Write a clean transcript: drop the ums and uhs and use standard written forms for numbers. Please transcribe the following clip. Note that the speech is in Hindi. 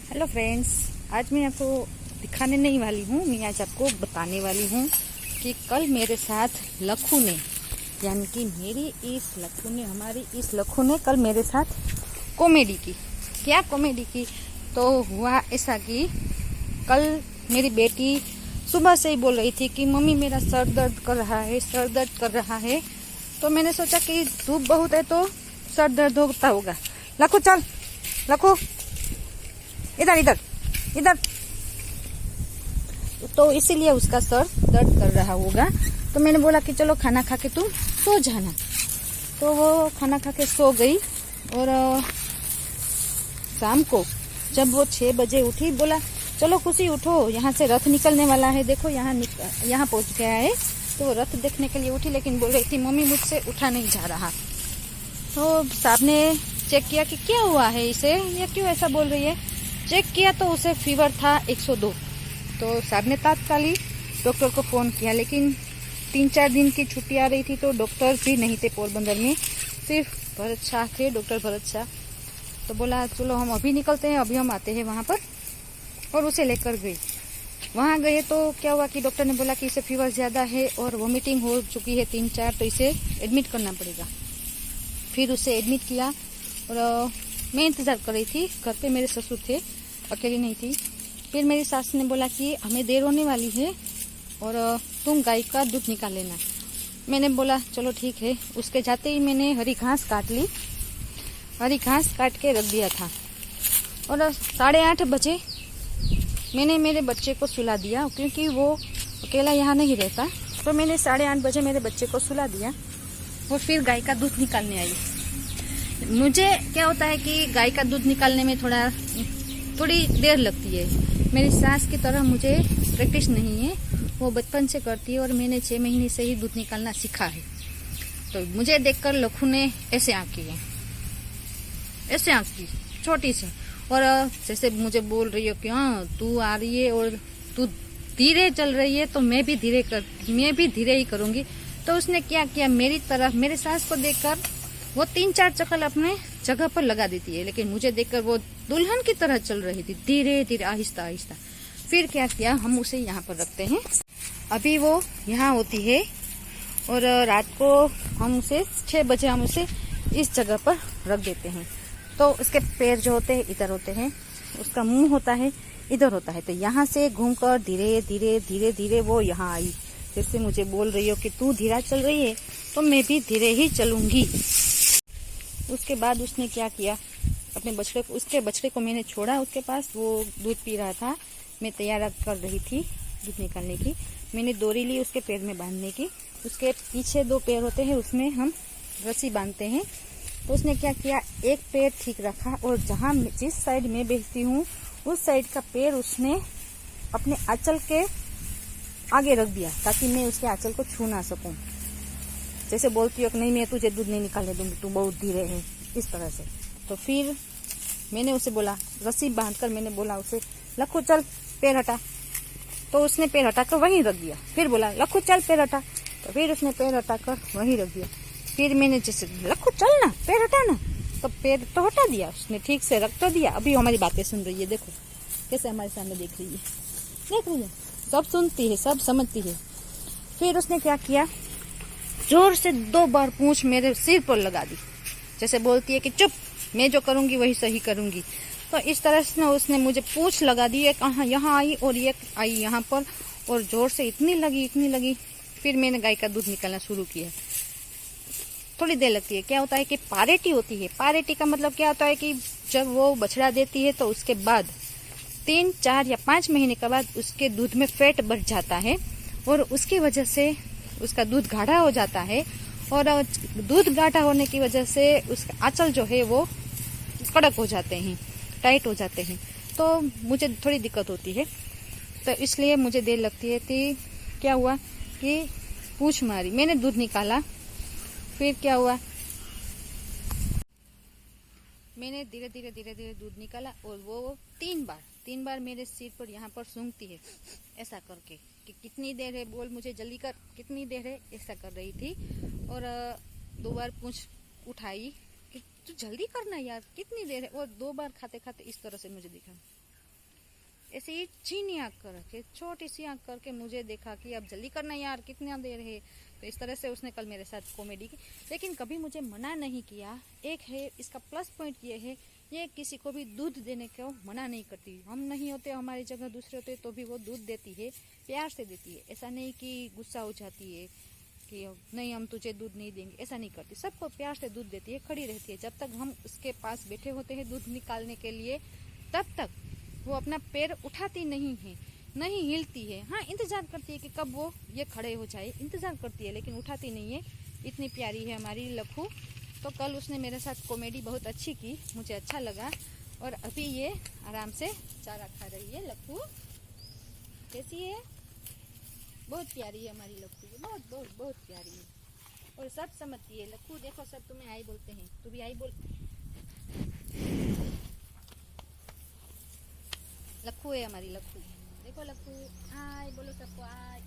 हेलो फ्रेंड्स, आज मैं आपको दिखाने नहीं वाली हूँ, मैं आज आपको बताने वाली हूँ कि कल मेरे साथ लखू ने, यानी कि हमारी इस लखू ने कल मेरे साथ कॉमेडी की। क्या कॉमेडी की? तो हुआ ऐसा कि कल मेरी बेटी सुबह से ही बोल रही थी कि मम्मी मेरा सर दर्द कर रहा है। तो मैंने सोचा कि धूप बहुत है तो सर दर्द होता होगा। लखू चल, लखू इधर इधर इधर। तो इसीलिए उसका सर दर्द कर रहा होगा। तो मैंने बोला कि चलो खाना खा के तुम सो जाना। तो वो खाना खा के सो गई और शाम को जब वो 6 बजे उठी, बोला चलो खुशी उठो, यहाँ से रथ निकलने वाला है, देखो यहाँ पहुंच गया है। तो वो रथ देखने के लिए उठी, लेकिन बोल रही थी मम्मी मुझसे उठा नहीं जा रहा। तो साहब ने चेक किया कि क्या हुआ है इसे, या क्यों ऐसा बोल रही है। चेक किया तो उसे फीवर था 102। तो साहब ने तात्कालिक डॉक्टर को फोन किया, लेकिन 3-4 दिन की छुट्टी आ रही थी तो डॉक्टर भी नहीं थे पोरबंदर में, सिर्फ भरत शाह थे, डॉक्टर भरत शाह। तो बोला चलो हम अभी निकलते हैं, अभी हम आते हैं वहां पर। और उसे लेकर गई। वहां गए तो क्या हुआ कि डॉक्टर ने बोला कि इसे फीवर ज्यादा है और वॉमिटिंग हो चुकी है 3-4, तो इसे एडमिट करना पड़ेगा। फिर उसे एडमिट किया और मैं इंतजार कर रही थी, घर पे मेरे ससुर थे, अकेली नहीं थी। फिर मेरी सास ने बोला कि हमें देर होने वाली है और तुम गाय का दूध निकाल लेना। मैंने बोला चलो ठीक है। उसके जाते ही मैंने हरी घास काट ली, हरी घास काट के रख दिया था। और 8:30 बजे मैंने मेरे बच्चे को सुला दिया, क्योंकि वो अकेला यहाँ नहीं रहता। तो मैंने 8:30 बजे मेरे बच्चे को सुला दिया और फिर गाय का दूध निकालने आई। मुझे क्या होता है कि गाय का दूध निकालने में थोड़ी देर लगती है। मेरी सास की तरह मुझे प्रैक्टिस नहीं है, वो बचपन से करती है और मैंने 6 महीने से ही दूध निकालना सीखा है। तो मुझे देखकर लखू ने ऐसे आँख की, छोटी सी। और जैसे मुझे बोल रही हो कि हाँ तू आ रही है और तू धीरे चल रही है तो मैं भी धीरे ही करूंगी। तो उसने क्या किया, मेरी तरफ, मेरे सास को देखकर वो 3-4 चक्कर अपने जगह पर लगा देती है, लेकिन मुझे देखकर वो दुल्हन की तरह चल रही थी, धीरे धीरे आहिस्ता आहिस्ता। फिर क्या किया, हम उसे यहाँ पर रखते हैं। अभी वो यहाँ होती है और रात को हम उसे 6 बजे हम उसे इस जगह पर रख देते हैं। तो उसके पैर जो होते हैं इधर होते हैं, उसका मुंह होता है इधर होता है। तो यहाँ से घूमकर धीरे धीरे धीरे धीरे वो यहाँ आई। जैसे मुझे बोल रही हो कि तू धीरा चल रही है तो मैं भी धीरे ही चलूंगी। उसके बाद उसने क्या किया, उसके बछड़े को मैंने छोड़ा उसके पास, वो दूध पी रहा था। मैं तैयार कर रही थी दूध निकालने की। मैंने डोरी ली उसके पैर में बांधने की। उसके पीछे 2 पैर होते हैं, उसमें हम रस्सी बांधते हैं। तो उसने क्या किया, एक पैर ठीक रखा और जिस साइड में बैठती हूँ उस साइड का पैर उसने अपने आंचल के आगे रख दिया, ताकि मैं उसके आंचल को छू ना सकूं। जैसे बोलती हो कि नहीं मैं तुझे दूध नहीं निकालने दूंगी, तू बहुत धीरे है, इस तरह से। तो फिर मैंने उसे बोला, रस्सी बांधकर मैंने बोला उसे, लखू चल पैर हटा। तो उसने पैर हटाकर वहीं रख दिया। फिर बोला लखू चल पैर हटा। तो फिर उसने पैर हटाकर वहीं रख दिया। फिर मैंने जैसे लखू चल ना, पैर हटाना, तो पैर तो हटा दिया उसने, ठीक से रख तो दिया। अभी हमारी बातें सुन रही है, देखो कैसे हमारे सामने देख रही है, सब सुनती है, सब समझती है। फिर उसने क्या किया, जोर से 2 बार पूंछ मेरे सिर पर लगा दी, जैसे बोलती है कि चुप, मैं जो करूंगी वही सही करूंगी। तो इस तरह से उसने मुझे पूंछ लगा दी, एक यहाँ आई और एक आई यहाँ पर, और जोर से इतनी लगी। फिर मैंने गाय का दूध निकालना शुरू किया। थोड़ी देर लगती है। क्या होता है कि पारेटी होती है। पारेटी का मतलब क्या होता है कि जब वो बछड़ा देती है तो उसके बाद 3-4 या 5 महीने के बाद उसके दूध में फैट बढ़ जाता है और उसकी वजह से उसका दूध गाढ़ा हो जाता है। और दूध गाढ़ा होने की वजह से उसका आंचल जो है वो कड़क हो जाते हैं, टाइट हो जाते हैं। तो मुझे थोड़ी दिक्कत होती है, तो इसलिए मुझे देर लगती है। तो क्या हुआ कि पूंछ मारी, मैंने दूध निकाला। फिर क्या हुआ, मैंने धीरे धीरे दूध निकाला और वो 3 बार मेरे सिर पर यहाँ पर सूंघती है, ऐसा करके कि कितनी देर है, बोल मुझे जल्दी कर, कितनी देर है, ऐसा कर रही थी। और 2 बार पूंछ उठाई कि तू जल्दी करना यार, कितनी देर है। और 2 बार खाते खाते इस तरह से मुझे दिखा, ऐसे ही चीनी आंख करके, छोटी सी आंख करके मुझे देखा कि अब जल्दी करना यार, कितना देर है। तो इस तरह से उसने कल मेरे साथ कॉमेडी की, लेकिन कभी मुझे मना नहीं किया। एक है इसका प्लस पॉइंट ये है, ये किसी को भी दूध देने को मना नहीं करती। हम नहीं होते, हमारी जगह दूसरे होते तो भी वो दूध देती है, प्यार से देती है। ऐसा नहीं कि गुस्सा हो जाती है कि नहीं हम तुझे दूध नहीं देंगे, ऐसा नहीं करती। सबको प्यार से दूध देती है, खड़ी रहती है। जब तक हम उसके पास बैठे होते हैं दूध निकालने के लिए, तब तक वो अपना पैर उठाती नहीं है, नहीं हिलती है। हाँ, इंतजार करती है कि कब वो ये खड़े हो जाए, इंतजार करती है, लेकिन उठाती नहीं है। इतनी प्यारी है हमारी लखू। तो कल उसने मेरे साथ कॉमेडी बहुत अच्छी की, मुझे अच्छा लगा। और अभी ये आराम से चारा खा रही है लखू। कैसी है? बहुत प्यारी है हमारी लखू, बहुत बहुत बहुत प्यारी है और सब समझती है लखू। देखो सब तुम्हें आई बोलते हैं, तू भी आई बोल। लखू है हमारी लखू, देखो लखू, आय बोलो सबको, आय।